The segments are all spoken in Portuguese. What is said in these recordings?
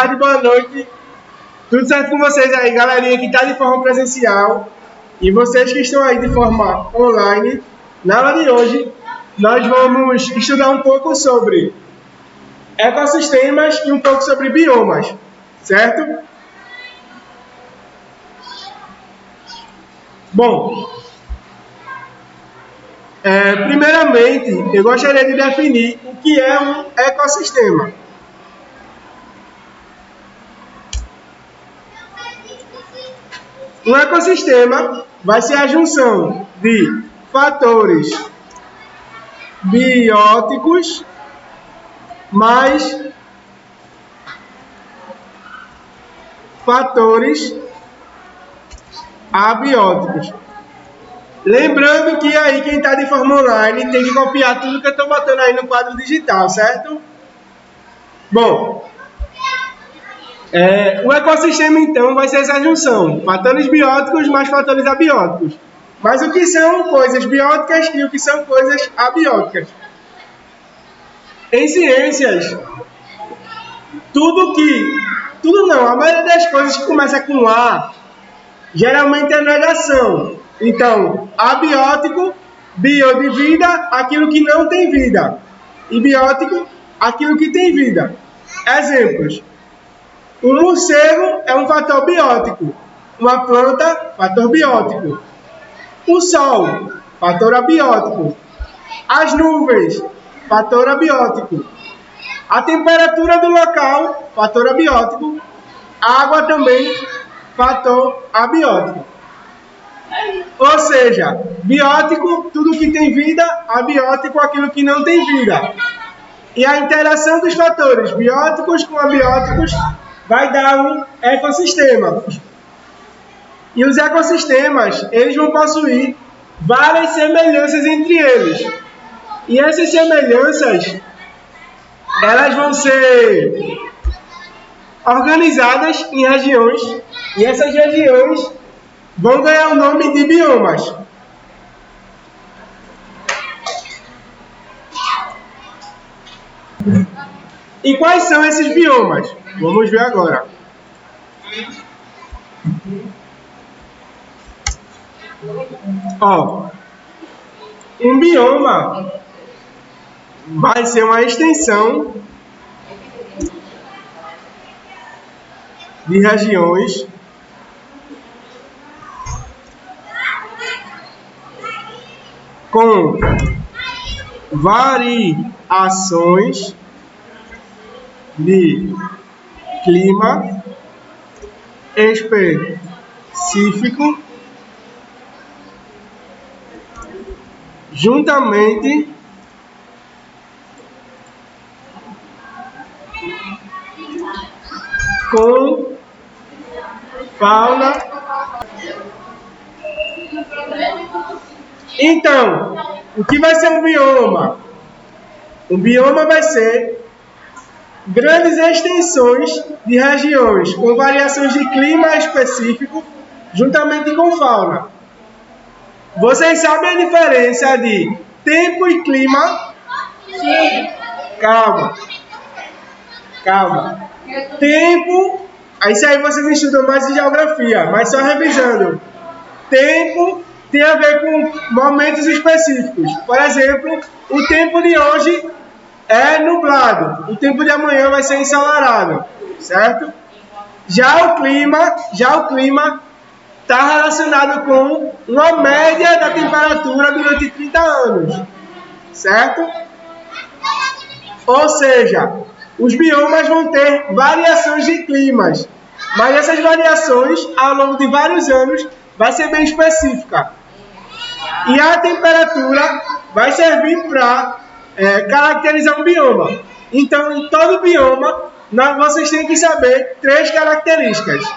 tarde, boa noite. Tudo certo com vocês aí, galerinha que está de forma presencial e vocês que estão aí de forma online. Na aula de hoje, nós vamos estudar um pouco sobre ecossistemas e um pouco sobre biomas, certo? Bom, primeiramente, eu gostaria de definir o que é um ecossistema. Um ecossistema vai ser a junção de fatores bióticos mais fatores abióticos. Lembrando que aí quem está de forma online tem que copiar tudo que eu estou botando aí no quadro digital, certo? Bom, o ecossistema então vai ser essa junção, fatores bióticos mais fatores abióticos. Mas o que são coisas bióticas e o que são coisas abióticas? Em ciências, a maioria das coisas que começa com A, geralmente é negação. Então, abiótico, bio de vida, aquilo que não tem vida. E biótico, aquilo que tem vida. Exemplos. Um morcego é um fator biótico. Uma planta, fator biótico. O sol, fator abiótico. As nuvens, fator abiótico. A temperatura do local, fator abiótico. A água também, fator abiótico. Ou seja, biótico, tudo que tem vida, abiótico, aquilo que não tem vida. E a interação dos fatores bióticos com abióticos vai dar um ecossistema. E os ecossistemas, eles vão possuir várias semelhanças entre eles. E essas semelhanças, elas vão ser organizadas em regiões. E essas regiões vão ganhar o nome de biomas. E quais são esses biomas? Vamos ver agora. Um bioma vai ser uma extensão de regiões com variações de clima específico, juntamente com fauna. Então, o que vai ser um bioma? Um bioma vai ser grandes extensões de regiões com variações de clima específico, juntamente com fauna. Vocês sabem a diferença de tempo e clima? Sim. Calma. Tempo, isso aí vocês estudam mais em geografia, mas só revisando. Tempo tem a ver com momentos específicos. Por exemplo, o tempo de hoje é nublado, o tempo de amanhã vai ser ensolarado, certo? Já o clima está relacionado com uma média da temperatura durante 30 anos, certo? Ou seja, os biomas vão ter variações de climas, mas essas variações, ao longo de vários anos, vai ser bem específica. E a temperatura vai servir para caracterizar um bioma. Então, em todo bioma, vocês têm que saber 3 características.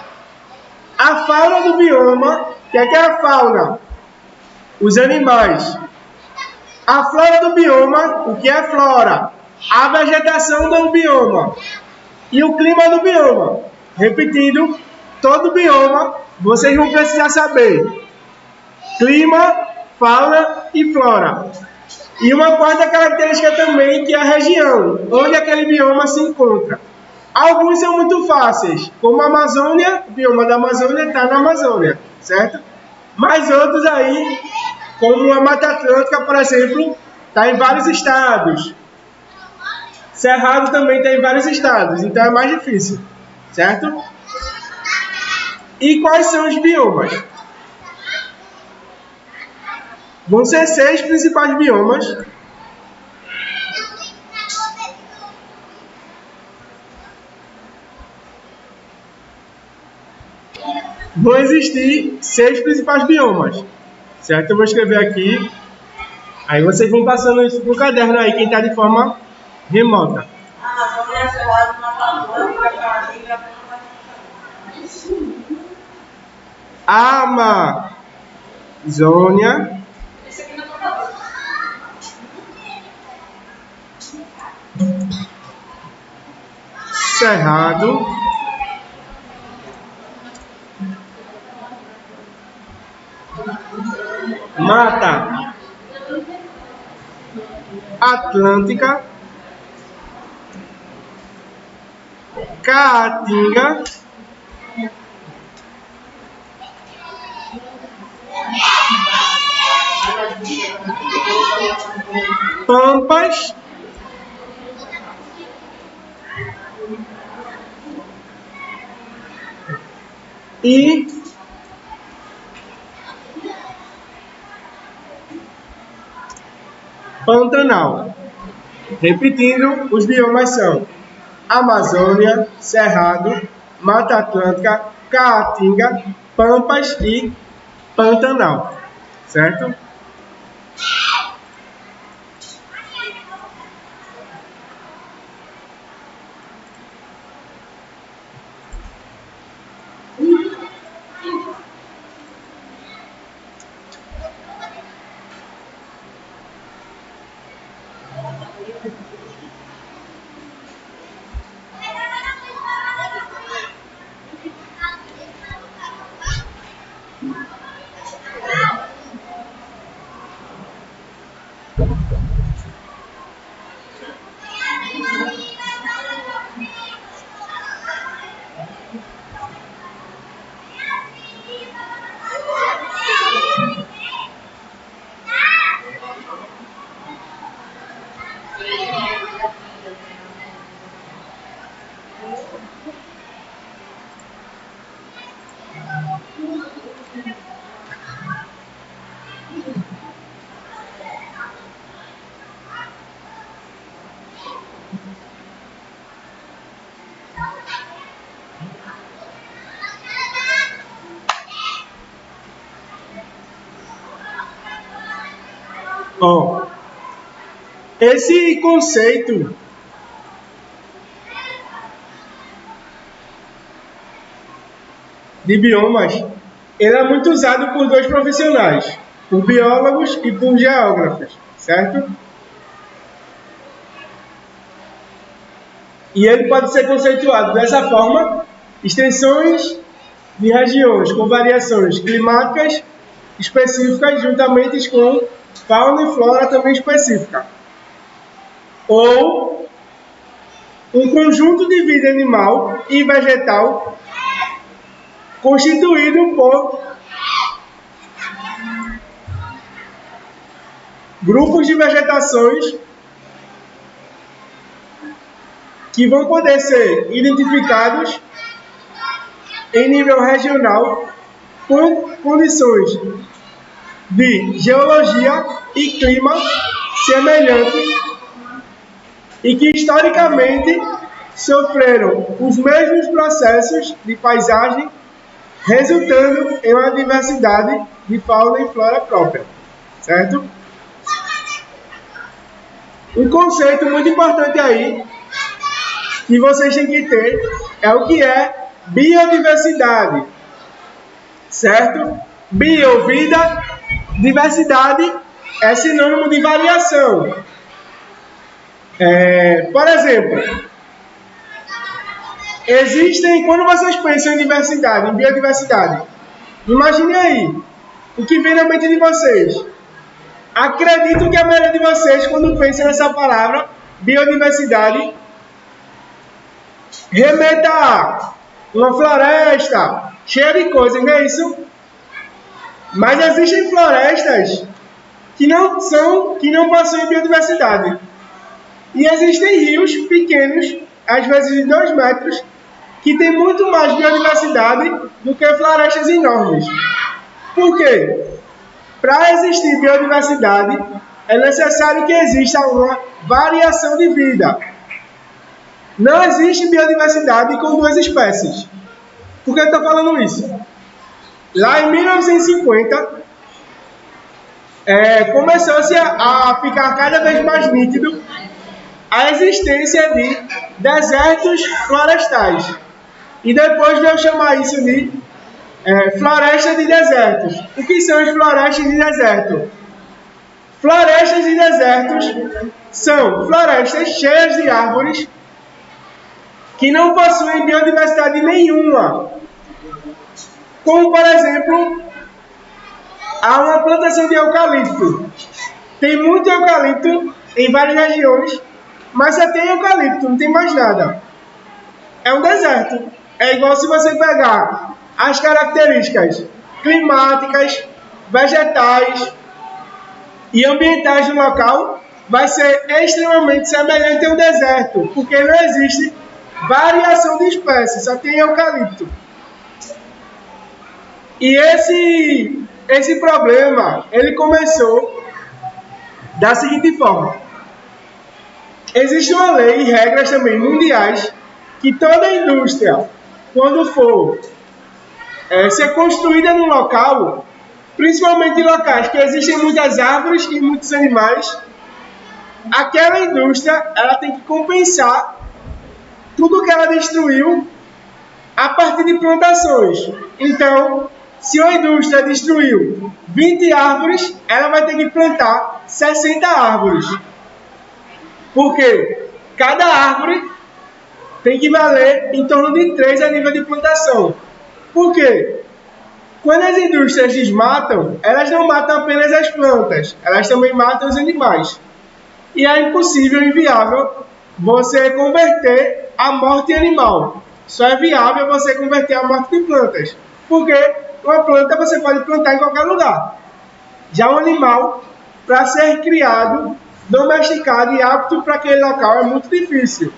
A fauna do bioma, que é a fauna, os animais. A flora do bioma, o que é flora? A vegetação do bioma. E o clima do bioma. Repetindo, todo bioma, vocês vão precisar saber clima, fauna e flora. E uma quarta característica também, que é a região, onde aquele bioma se encontra. Alguns são muito fáceis, como a Amazônia, o bioma da Amazônia está na Amazônia, certo? Mas outros aí, como a Mata Atlântica, por exemplo, está em vários estados. Cerrado também está em vários estados, então é mais difícil, certo? E quais são os biomas? Vão ser 6 principais biomas. Vão existir 6 principais biomas, certo? Eu vou escrever aqui. Aí vocês vão passando isso no caderno aí, quem está de forma remota. Amazônia, Cerrado, Mata Atlântica, Caatinga, Pampas e Pantanal. Repetindo, os biomas são Amazônia, Cerrado, Mata Atlântica, Caatinga, Pampas e Pantanal, certo? Ó, esse conceito de biomas, ele é muito usado por 2 profissionais, por biólogos e por geógrafos, certo? E ele pode ser conceituado dessa forma: extensões de regiões com variações climáticas específicas juntamente com fauna e flora também específica. Ou um conjunto de vida animal e vegetal constituído por grupos de vegetações que vão poder ser identificados em nível regional com condições de geologia e clima semelhantes e que historicamente sofreram os mesmos processos de paisagem, resultando em uma diversidade de fauna e flora própria, certo? Um conceito muito importante aí que vocês têm que ter é o que é biodiversidade, certo? Bio, vida, diversidade é sinônimo de variação. Por exemplo, existem, quando vocês pensam em diversidade, em biodiversidade, imagine aí o que vem na mente de vocês. Acredito que a maioria de vocês, quando pensa nessa palavra, biodiversidade, remeta a uma floresta cheia de coisas, não é isso? Mas existem florestas que não possuem biodiversidade. E existem rios pequenos, às vezes de 2 metros, que têm muito mais biodiversidade do que florestas enormes. Por quê? Para existir biodiversidade, é necessário que exista uma variação de vida. Não existe biodiversidade com 2 espécies. Por que eu estou falando isso? Lá em 1950, começou-se a ficar cada vez mais nítido a existência de desertos florestais. E depois veio chamar isso de floresta de desertos. O que são as florestas de deserto? Florestas de desertos são florestas cheias de árvores que não possuem biodiversidade nenhuma. Como, por exemplo, há uma plantação de eucalipto. Tem muito eucalipto em várias regiões, mas só tem eucalipto, não tem mais nada. É um deserto. É igual se você pegar as características climáticas, vegetais e ambientais do local, vai ser extremamente semelhante a um deserto, porque não existe variação de espécies, só tem eucalipto. E esse problema, ele começou da seguinte forma. Existe uma lei e regras também mundiais que toda indústria, quando for ser construída no local, principalmente em locais que existem muitas árvores e muitos animais, aquela indústria ela tem que compensar tudo que ela destruiu a partir de plantações. Então, se uma indústria destruiu 20 árvores, ela vai ter que plantar 60 árvores. Porque cada árvore tem que valer em torno de 3 a nível de plantação. Por quê? Quando as indústrias desmatam, elas não matam apenas as plantas, elas também matam os animais. E é impossível, inviável, você converter a morte em animal. Só é viável você converter a morte em plantas. Porque uma planta você pode plantar em qualquer lugar. Já um animal, para ser criado, domesticado e apto para aquele local é muito difícil.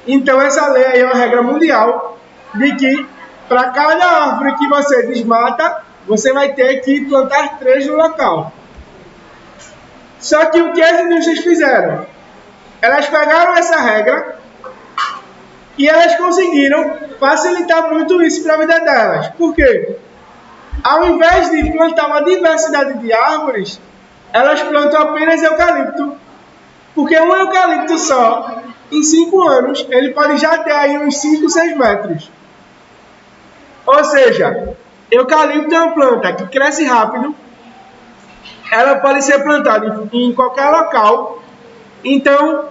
Então essa lei aí é uma regra mundial de que para cada árvore que você desmata, você vai ter que plantar 3 no local. Só que o que as indústrias fizeram? Elas pegaram essa regra e elas conseguiram facilitar muito isso para a vida delas. Por quê? Ao invés de plantar uma diversidade de árvores, elas plantam apenas eucalipto. Porque um eucalipto só, em 5 anos, ele pode já ter aí uns 5, 6 metros. Ou seja, eucalipto é uma planta que cresce rápido, ela pode ser plantada em qualquer local. Então,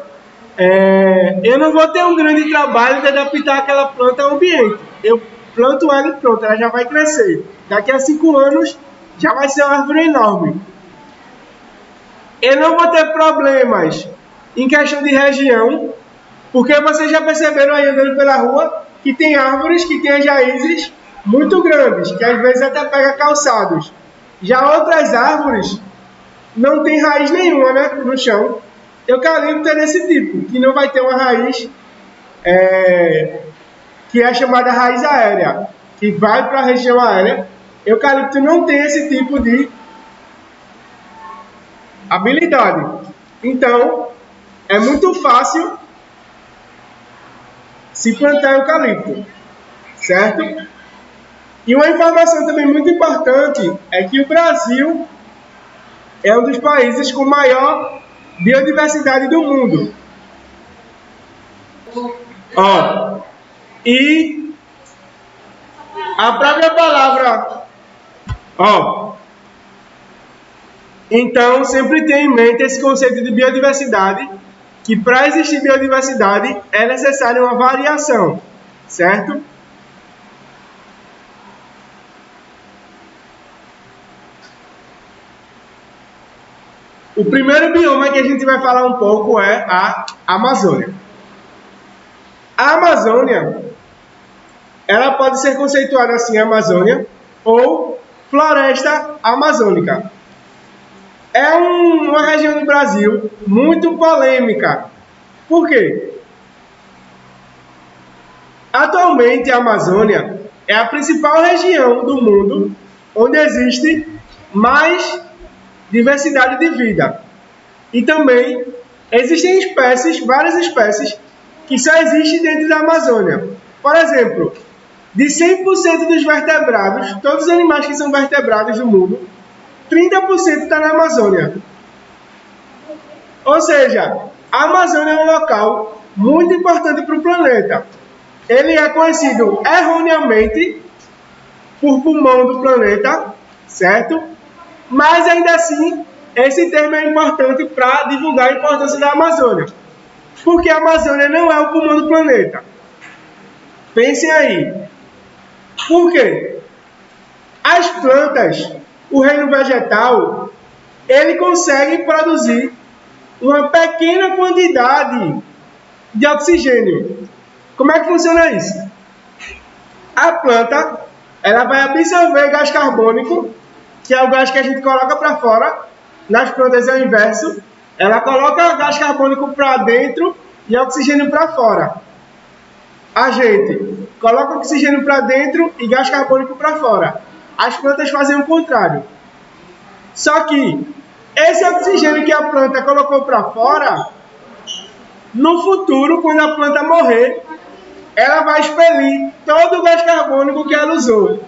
eu não vou ter um grande trabalho de adaptar aquela planta ao ambiente. Eu planto ela e pronto, ela já vai crescer. Daqui a 5 anos, já vai ser uma árvore enorme. Eu não vou ter problemas em questão de região, porque vocês já perceberam aí andando pela rua que tem árvores que têm as raízes muito grandes, que às vezes até pega calçados. Já outras árvores não tem raiz nenhuma, né, no chão. Eucalipto é desse tipo, que não vai ter uma raiz que é chamada raiz aérea, que vai para a região aérea. Eucalipto não tem esse tipo de habilidade. Então, é muito fácil se plantar eucalipto, certo? E uma informação também muito importante é que o Brasil é um dos países com maior biodiversidade do mundo. E a própria palavra, então sempre tenha em mente esse conceito de biodiversidade, que para existir biodiversidade é necessária uma variação, certo? O primeiro bioma que a gente vai falar um pouco é a Amazônia. A Amazônia, ela pode ser conceituada assim, Amazônia, ou floresta amazônica. É uma região do Brasil muito polêmica. Por quê? Atualmente, a Amazônia é a principal região do mundo onde existe mais diversidade de vida. E também existem espécies, várias espécies, que só existem dentro da Amazônia. Por exemplo, de 100% dos vertebrados, todos os animais que são vertebrados do mundo, 30% está na Amazônia. Ou seja, a Amazônia é um local muito importante para o planeta. Ele é conhecido erroneamente por pulmão do planeta, certo? Mas ainda assim, esse termo é importante para divulgar a importância da Amazônia. Porque a Amazônia não é o pulmão do planeta. Pensem aí. Por quê? As plantas, o reino vegetal, ele consegue produzir uma pequena quantidade de oxigênio. Como é que funciona isso? A planta, ela vai absorver gás carbônico, que é o gás que a gente coloca para fora. Nas plantas é o inverso. Ela coloca gás carbônico para dentro e oxigênio para fora. A gente coloca oxigênio para dentro e gás carbônico para fora. As plantas fazem o contrário. Só que esse oxigênio que a planta colocou para fora, no futuro, quando a planta morrer, ela vai expelir todo o gás carbônico que ela usou.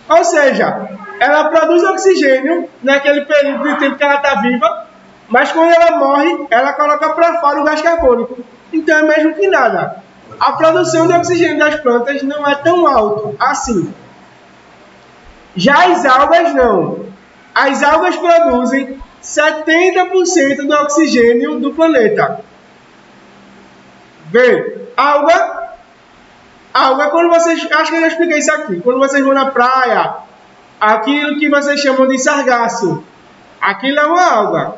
Ou seja, ela produz oxigênio naquele período de tempo que ela está viva, mas quando ela morre, ela coloca para fora o gás carbônico. Então é mesmo que nada. A produção de oxigênio das plantas não é tão alta assim. Já as algas não. As algas produzem 70% do oxigênio do planeta. Vê, alga, quando vocês, acho que eu já expliquei isso aqui, quando vocês vão na praia, aquilo que vocês chamam de sargaço, aquilo é uma alga.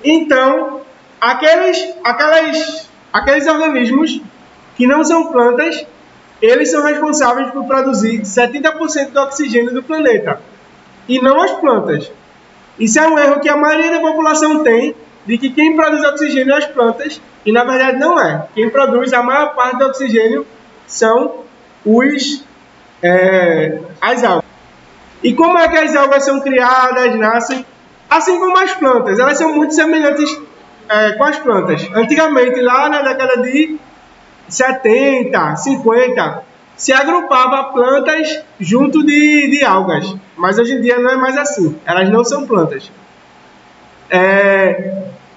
Então, aqueles organismos que não são plantas, eles são responsáveis por produzir 70% do oxigênio do planeta, e não as plantas. Isso é um erro que a maioria da população tem, de que quem produz oxigênio é as plantas, e na verdade não é. Quem produz a maior parte do oxigênio são as algas. E como é que as algas são criadas, nascem? Assim como as plantas, elas são muito semelhantes com as plantas. Antigamente, lá na década de 70, 50, se agrupava plantas junto de algas. Mas hoje em dia não é mais assim. Elas não são plantas.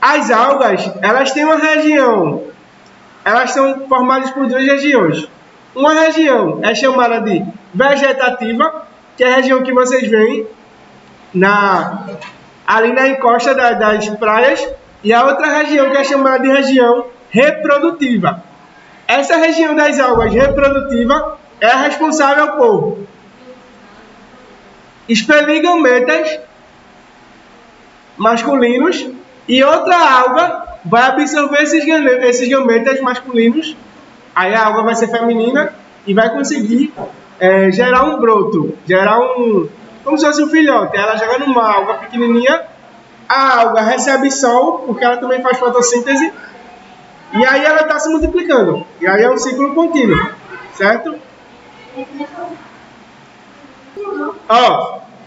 As algas, elas têm uma região. Elas são formadas por duas regiões. Uma região é chamada de vegetativa, que é a região que vocês veem ali na encosta das praias. E a outra região que é chamada de região reprodutiva. Essa região das algas reprodutiva é a responsável por expelir gametas masculinos, e outra alga vai absorver esses gametas masculinos. Aí a alga vai ser feminina e vai conseguir gerar um broto, como se fosse um filhote. Ela joga numa alga pequenininha, a alga recebe sol, porque ela também faz fotossíntese, e aí ela está se multiplicando. E aí é um ciclo contínuo, certo?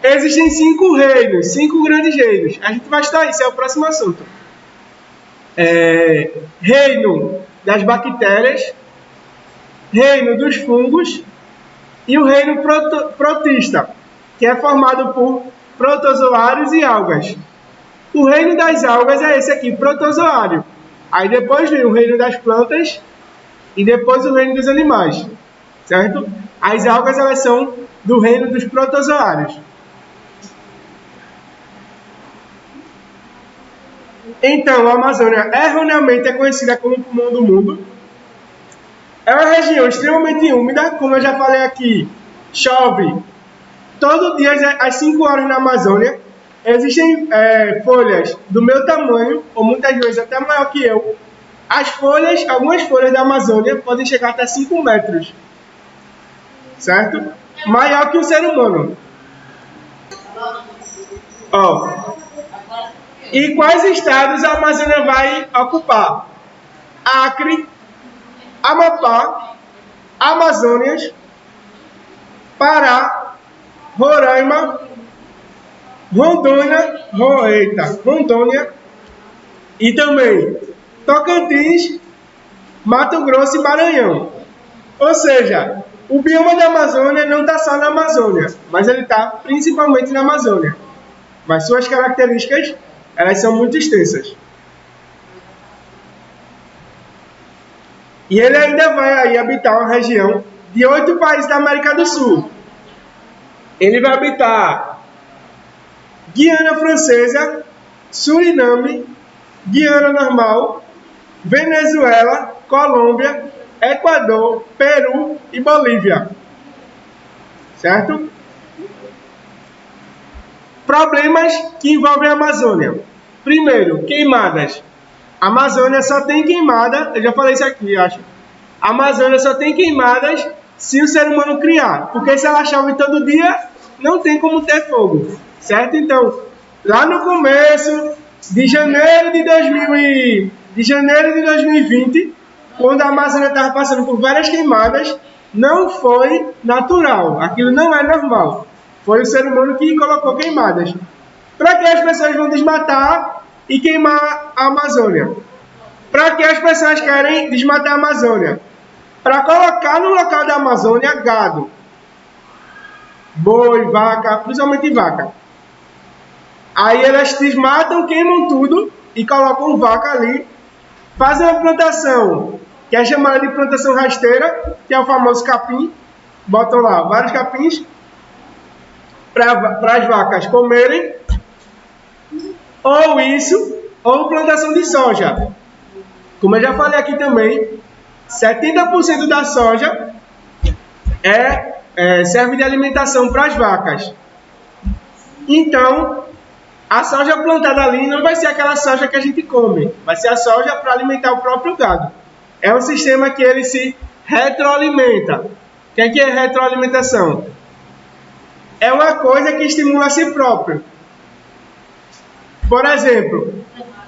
Existem 5 reinos, 5 grandes reinos. A gente vai estudar isso, é o próximo assunto. Reino das bactérias, reino dos fungos e o reino protista, que é formado por protozoários e algas. O reino das algas é esse aqui, protozoário. Aí depois vem o reino das plantas e depois o reino dos animais, certo? As algas, elas são do reino dos protozoários. Então, a Amazônia erroneamente é conhecida como o pulmão do mundo. É uma região extremamente úmida, como eu já falei aqui, chove todo dia às 5 horas na Amazônia. Existem folhas do meu tamanho, ou muitas vezes até maior que eu, Algumas folhas da Amazônia podem chegar até 5 metros, certo? Maior que o ser humano. E quais estados a Amazônia vai ocupar? Acre, Amapá, Amazonas, Pará, Roraima, Rondônia e também Tocantins, Mato Grosso e Maranhão. Ou seja, o bioma da Amazônia não está só na Amazônia, mas ele está principalmente na Amazônia. Mas suas características, elas são muito extensas. E ele ainda vai aí habitar uma região de 8 países da América do Sul. Ele vai habitar Guiana Francesa, Suriname, Guiana Normal, Venezuela, Colômbia, Equador, Peru e Bolívia. Certo? Problemas que envolvem a Amazônia. Primeiro, queimadas. A Amazônia só tem queimada, eu já falei isso aqui, acho. A Amazônia só tem queimadas se o ser humano criar. Porque se ela chove todo dia, não tem como ter fogo. Certo? Então, lá no começo de janeiro de 2020, quando a Amazônia estava passando por várias queimadas, não foi natural. Aquilo não é normal. Foi o ser humano que colocou queimadas. Para que as pessoas vão desmatar e queimar a Amazônia? Para que as pessoas querem desmatar a Amazônia? Para colocar no local da Amazônia gado. Boi, vaca, principalmente vaca. Aí elas desmatam, queimam tudo e colocam vaca ali. Fazem uma plantação, que é chamada de plantação rasteira, que é o famoso capim. Botam lá vários capins para as vacas comerem. Ou isso, ou plantação de soja. Como eu já falei aqui também, 70% da soja serve de alimentação para as vacas. Então, a soja plantada ali não vai ser aquela soja que a gente come, vai ser a soja para alimentar o próprio gado. É um sistema que ele se retroalimenta. O que é retroalimentação? É uma coisa que estimula a si próprio. Por exemplo,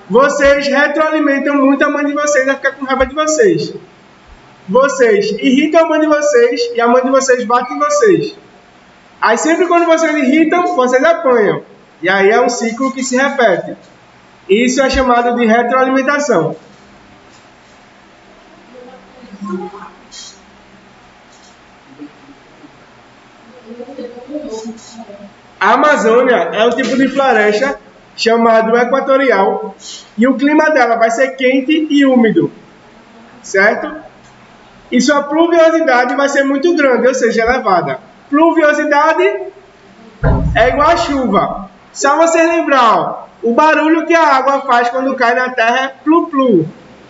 vocês retroalimentam muito a mãe de vocês a ficar com raiva de vocês. Vocês irritam a mãe de vocês e a mãe de vocês bate em vocês. Aí sempre quando vocês irritam, vocês apanham. E aí é um ciclo que se repete. Isso é chamado de retroalimentação. A Amazônia é um tipo de floresta chamado equatorial e o clima dela vai ser quente e úmido, certo? E sua pluviosidade vai ser muito grande, ou seja, elevada. Pluviosidade é igual a chuva. Só você lembrar, ó, o barulho que a água faz quando cai na terra é plu-plu.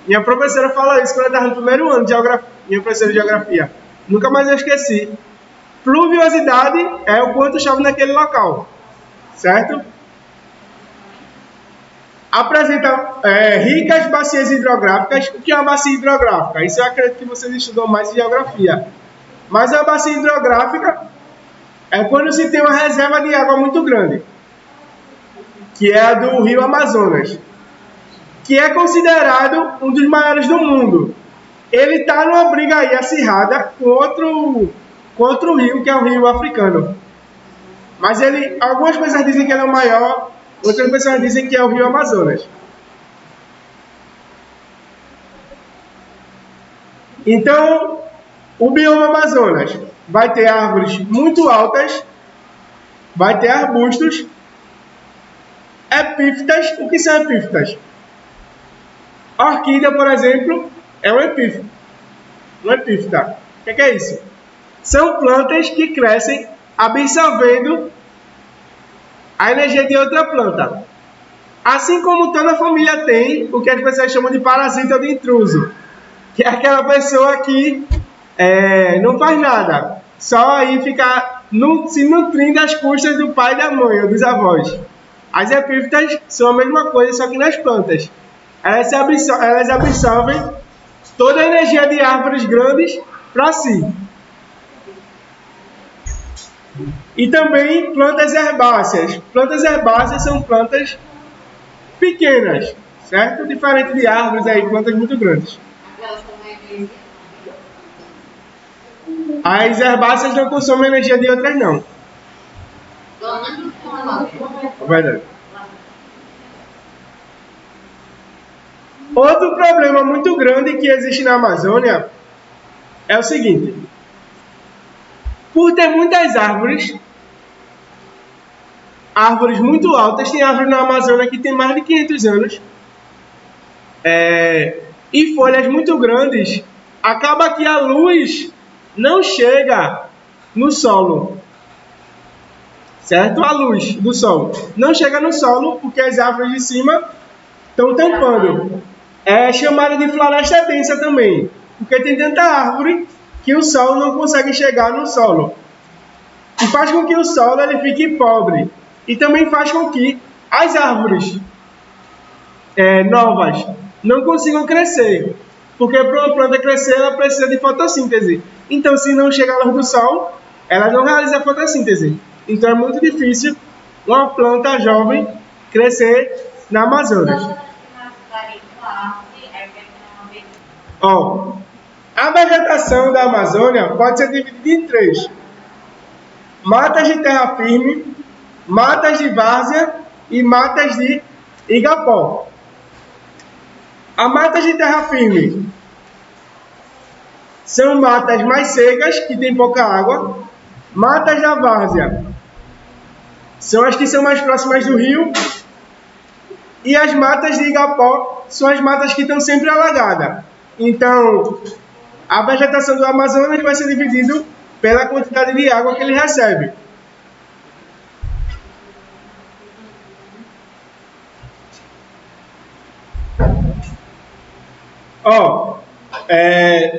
Minha professora falou isso quando eu estava no primeiro ano de geografia, minha professora de geografia. Nunca mais eu esqueci. Pluviosidade é o quanto chove naquele local, certo? Apresenta ricas bacias hidrográficas. O que é uma bacia hidrográfica? Isso eu acredito que vocês estudam mais em geografia. Mas a bacia hidrográfica é quando se tem uma reserva de água muito grande, que é a do rio Amazonas, que é considerado um dos maiores do mundo. Ele está numa briga aí acirrada com outro rio, que é o rio africano. Mas algumas pessoas dizem que ele é o maior, outras pessoas dizem que é o rio Amazonas. Então, o bioma Amazonas vai ter árvores muito altas, vai ter arbustos, epífitas. O que são epífitas? A orquídea, por exemplo, é um epífita. Uma epífita. O que é isso? São plantas que crescem absorvendo a energia de outra planta. Assim como toda família tem o que as pessoas chamam de parasita ou de intruso, que é aquela pessoa que não faz nada, só aí fica se nutrindo às custas do pai, da mãe ou dos avós. As epífitas são a mesma coisa, só que nas plantas. elas absorvem toda a energia de árvores grandes para si. E também plantas herbáceas. Plantas herbáceas são plantas pequenas, certo? Diferente de árvores aí, plantas muito grandes. As herbáceas não consomem energia de outras, não. Verdade. Outro problema muito grande que existe na Amazônia é o seguinte: por ter muitas árvores muito altas, tem árvore na Amazônia que tem mais de 500 anos, e folhas muito grandes, acaba que a luz não chega no solo, certo? A luz do sol não chega no solo porque as árvores de cima estão tampando. É chamada de floresta densa também, porque tem tanta árvore que o sol não consegue chegar no solo. E faz com que o solo ele fique pobre. E também faz com que as árvores novas não consigam crescer. Porque para uma planta crescer, ela precisa de fotossíntese. Então, se não chega a luz do sol, ela não realiza a fotossíntese. Então, é muito difícil uma planta jovem crescer na Amazônia. A vegetação da Amazônia pode ser dividida em 3. Matas de terra firme, matas de várzea e matas de igapó. A matas de terra firme são matas mais secas, que tem pouca água. Matas da várzea são as que são mais próximas do rio. E as matas de igapó são as matas que estão sempre alagadas. Então, a vegetação do Amazonas vai ser dividida pela quantidade de água que ele recebe.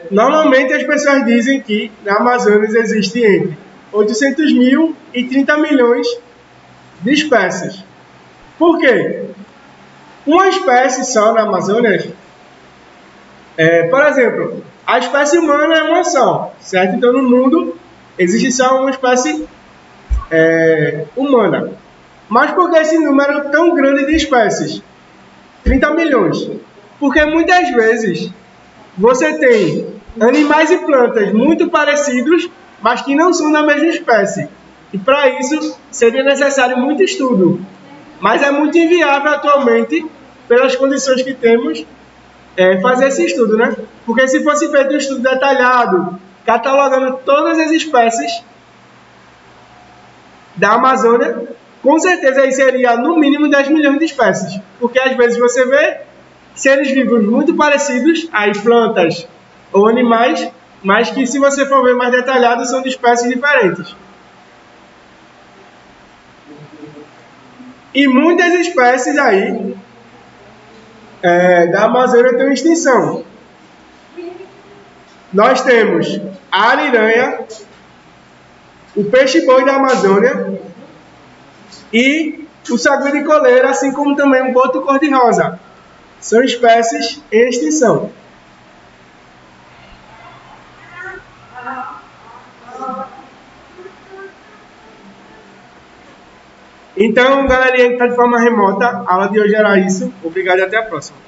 Normalmente as pessoas dizem que na Amazonas existe entre 800 mil e 30 milhões de espécies. Por quê? Uma espécie só na Amazônia, por exemplo, a espécie humana é uma só, certo? Então no mundo existe só uma espécie humana. Mas por que esse número tão grande de espécies? 30 milhões. Porque muitas vezes você tem animais e plantas muito parecidos, mas que não são da mesma espécie. E para isso seria necessário muito estudo. Mas é muito inviável atualmente, pelas condições que temos, fazer esse estudo, né? Porque se fosse feito um estudo detalhado, catalogando todas as espécies da Amazônia, com certeza aí seria no mínimo 10 milhões de espécies. Porque às vezes você vê seres vivos muito parecidos, aí plantas ou animais, mas que se você for ver mais detalhado, são de espécies diferentes. E muitas espécies aí da Amazônia estão em extinção. Nós temos a ariranha, o peixe-boi da Amazônia e o sagui de coleira, assim como também o boto cor-de-rosa. São espécies em extinção. Então, galerinha que está de forma remota, a aula de hoje era isso. Obrigado e até a próxima.